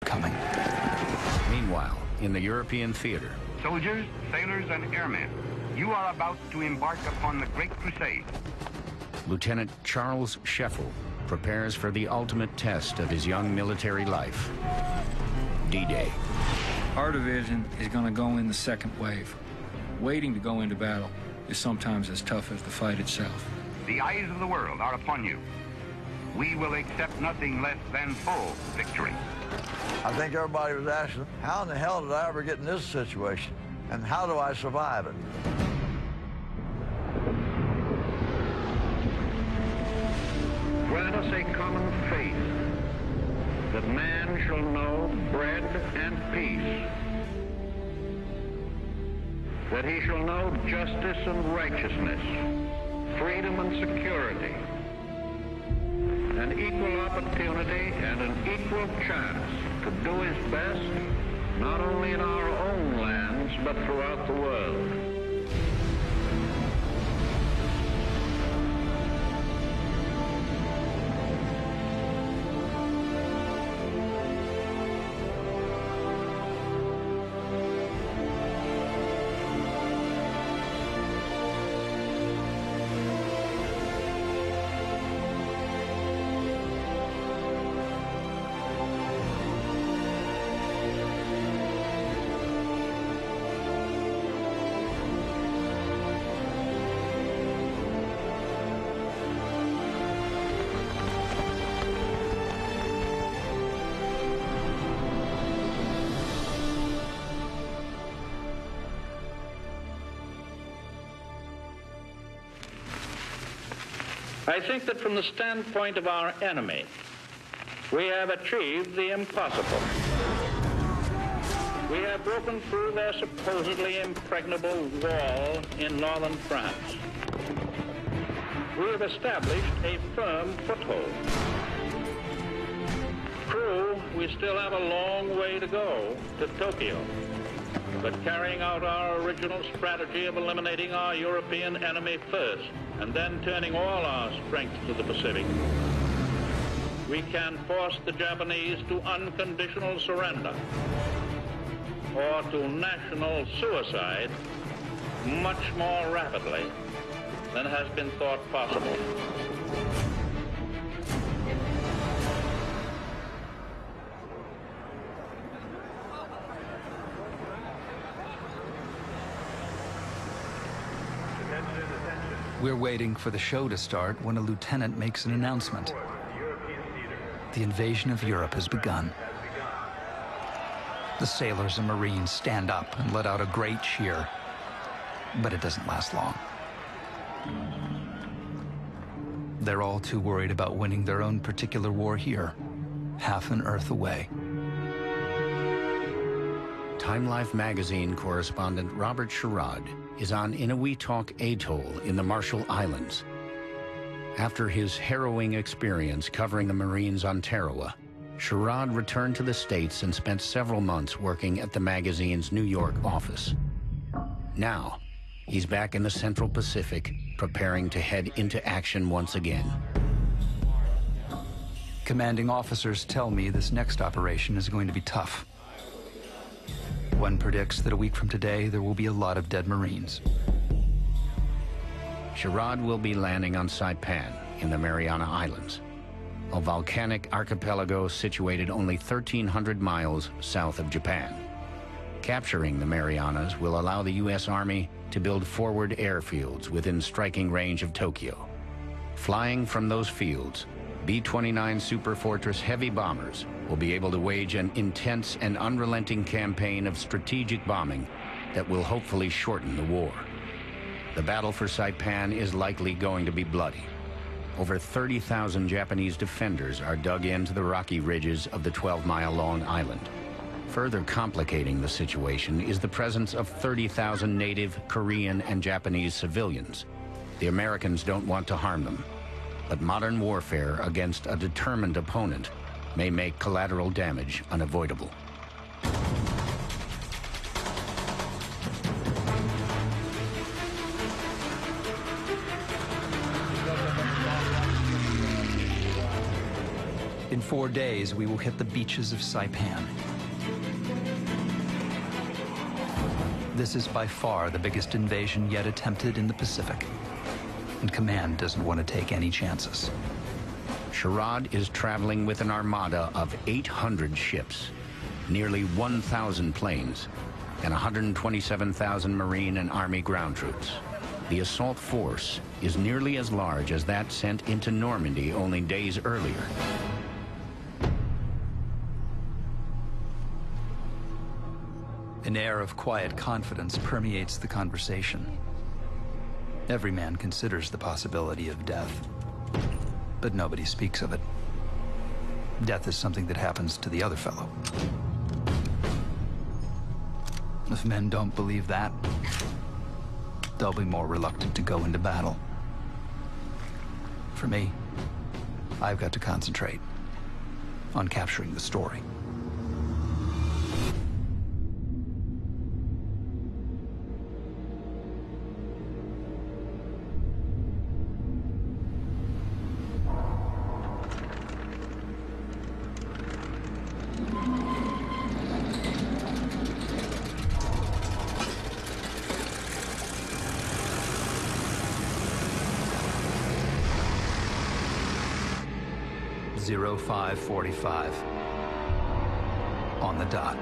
coming. Meanwhile, in the European theater, soldiers, sailors, and airmen, you are about to embark upon the Great Crusade. Lieutenant Charles Scheffel prepares for the ultimate test of his young military life, D-Day. Our division is going to go in the second wave. Waiting to go into battle is sometimes as tough as the fight itself. The eyes of the world are upon you. We will accept nothing less than full victory. I think everybody was asking, how in the hell did I ever get in this situation? And how do I survive it? Grant us a common faith that man shall know bread and peace, that he shall know justice and righteousness, freedom and security, an equal opportunity and an equal chance to do his best, not only in our own lands, but throughout the world. I think that from the standpoint of our enemy, we have achieved the impossible. We have broken through their supposedly impregnable wall in northern France. We have established a firm foothold. True, we still have a long way to go to Tokyo, but carrying out our original strategy of eliminating our European enemy first, and then turning all our strength to the Pacific, we can force the Japanese to unconditional surrender or to national suicide much more rapidly than has been thought possible. We're waiting for the show to start when a lieutenant makes an announcement. The invasion of Europe has begun. The sailors and Marines stand up and let out a great cheer, but it doesn't last long. They're all too worried about winning their own particular war here, half an Earth away. Time Life magazine correspondent Robert Sherrod is on Inuitok Atoll in the Marshall Islands. After his harrowing experience covering the Marines on Tarawa, Sherrod returned to the States and spent several months working at the magazine's New York office. Now, he's back in the Central Pacific, preparing to head into action once again. Commanding officers tell me this next operation is going to be tough. One predicts that a week from today, there will be a lot of dead Marines. Sherrod will be landing on Saipan in the Mariana Islands, a volcanic archipelago situated only 1,300 miles south of Japan. Capturing the Marianas will allow the U.S. Army to build forward airfields within striking range of Tokyo. Flying from those fields, B-29 Superfortress heavy bombers will be able to wage an intense and unrelenting campaign of strategic bombing that will hopefully shorten the war. The battle for Saipan is likely going to be bloody. Over 30,000 Japanese defenders are dug into the rocky ridges of the 12-mile-long island. Further complicating the situation is the presence of 30,000 native Korean and Japanese civilians. The Americans don't want to harm them, but modern warfare against a determined opponent may make collateral damage unavoidable. In 4 days, we will hit the beaches of Saipan. This is by far the biggest invasion yet attempted in the Pacific, and Command doesn't want to take any chances. Sherrod is traveling with an armada of 800 ships, nearly 1,000 planes, and 127,000 Marine and Army ground troops. The assault force is nearly as large as that sent into Normandy only days earlier. An air of quiet confidence permeates the conversation. Every man considers the possibility of death, but nobody speaks of it. Death is something that happens to the other fellow. If men don't believe that, they'll be more reluctant to go into battle. For me, I've got to concentrate on capturing the story. .0545 on the dot.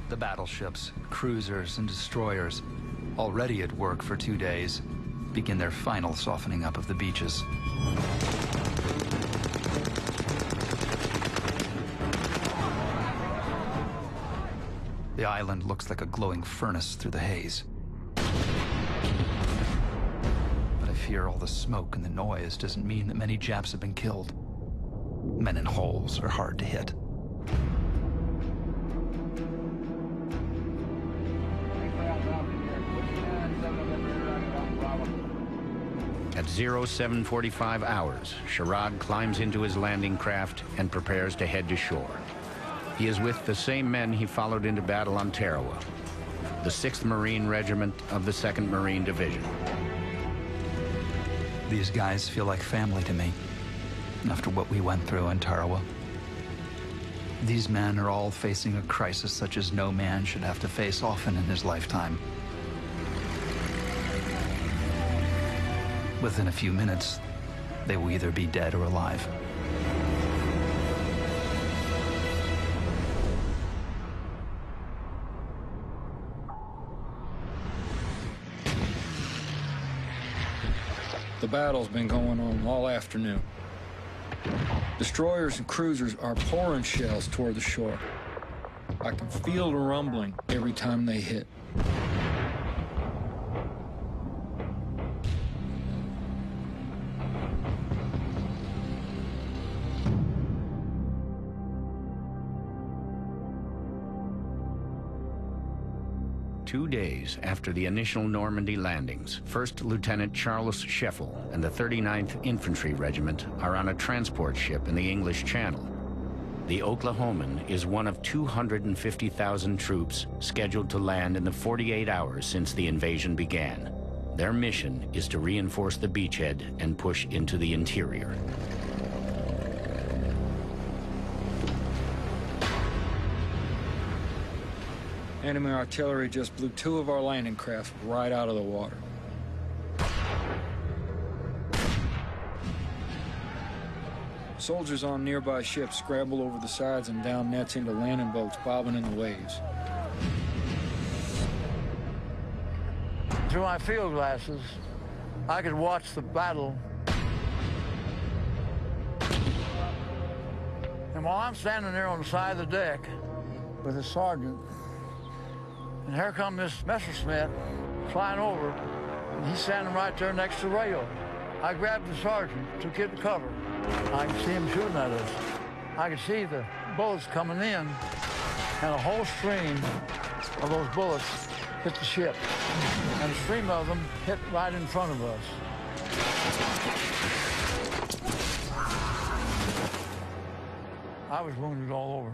The battleships, cruisers, and destroyers, already at work for 2 days, begin their final softening up of the beaches. The island looks like a glowing furnace through the haze. But I fear all the smoke and the noise doesn't mean that many Japs have been killed. Men in holes are hard to hit. At 0745 hours, Sherrod climbs into his landing craft and prepares to head to shore. He is with the same men he followed into battle on Tarawa, the 6th Marine Regiment of the 2nd Marine Division. These guys feel like family to me, after what we went through in Tarawa. These men are all facing a crisis such as no man should have to face often in his lifetime. Within a few minutes, they will either be dead or alive. The battle's been going on all afternoon. Destroyers and cruisers are pouring shells toward the shore. I can feel the rumbling every time they hit. Two days after the initial Normandy landings, 1st Lieutenant Charles Scheffel and the 39th Infantry Regiment are on a transport ship in the English Channel. The Oklahoman is one of 250,000 troops scheduled to land in the 48 hours since the invasion began. Their mission is to reinforce the beachhead and push into the interior. Enemy artillery just blew 2 of our landing craft right out of the water. Soldiers on nearby ships scramble over the sides and down nets into landing boats bobbing in the waves. Through my field glasses, I could watch the battle. And while I'm standing there on the side of the deck with the sergeant, and here come this Messerschmitt flying over, and he's standing right there next to the rail. I grabbed the sergeant to get the cover. I could see him shooting at us. I could see the bullets coming in, and a whole stream of those bullets hit the ship. And a stream of them hit right in front of us. I was wounded all over.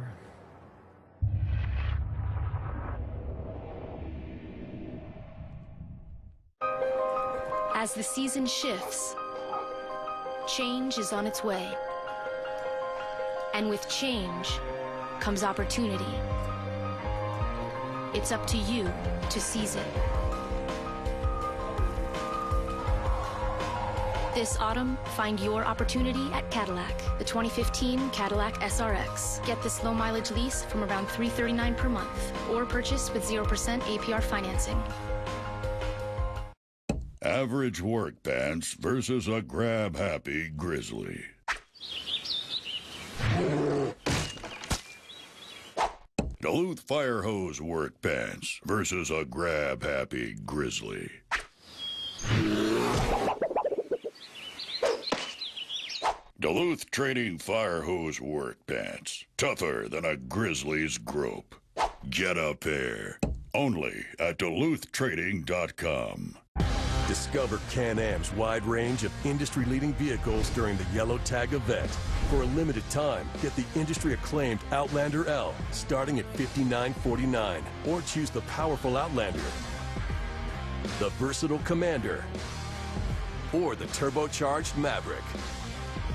As the season shifts, change is on its way. And with change comes opportunity. It's up to you to seize it. This autumn, find your opportunity at Cadillac. The 2015 Cadillac SRX. Get this low mileage lease from around $339 per month, or purchase with 0% APR financing. Average work pants versus a grab-happy grizzly. Duluth fire hose work pants versus a grab-happy grizzly. Duluth trading fire hose work pants. Tougher than a grizzly's grope. Get a pair. Only at DuluthTrading.com. Discover Can-Am's wide range of industry-leading vehicles during the Yellow Tag event. For a limited time, get the industry-acclaimed Outlander L starting at $59.49, or choose the powerful Outlander, the versatile Commander, or the turbocharged Maverick.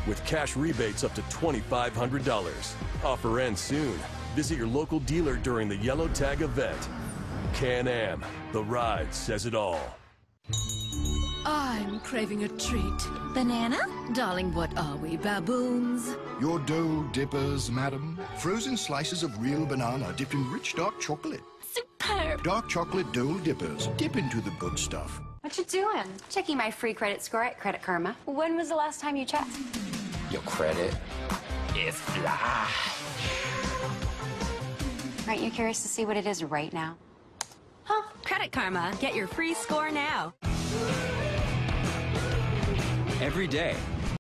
With cash rebates up to $2,500. Offer ends soon. Visit your local dealer during the Yellow Tag event. Can-Am, the ride says it all. I'm craving a treat. Banana? Darling, what are we, baboons? Your Dole Dippers, madam. Frozen slices of real banana dipped in rich dark chocolate. Superb. Dark chocolate Dole Dippers. Dip into the good stuff. What you doing? Checking my free credit score at Credit Karma. When was the last time you checked? Your credit is fly. Aren't you curious to see what it is right now? Huh? Credit Karma. Get your free score now. Every day,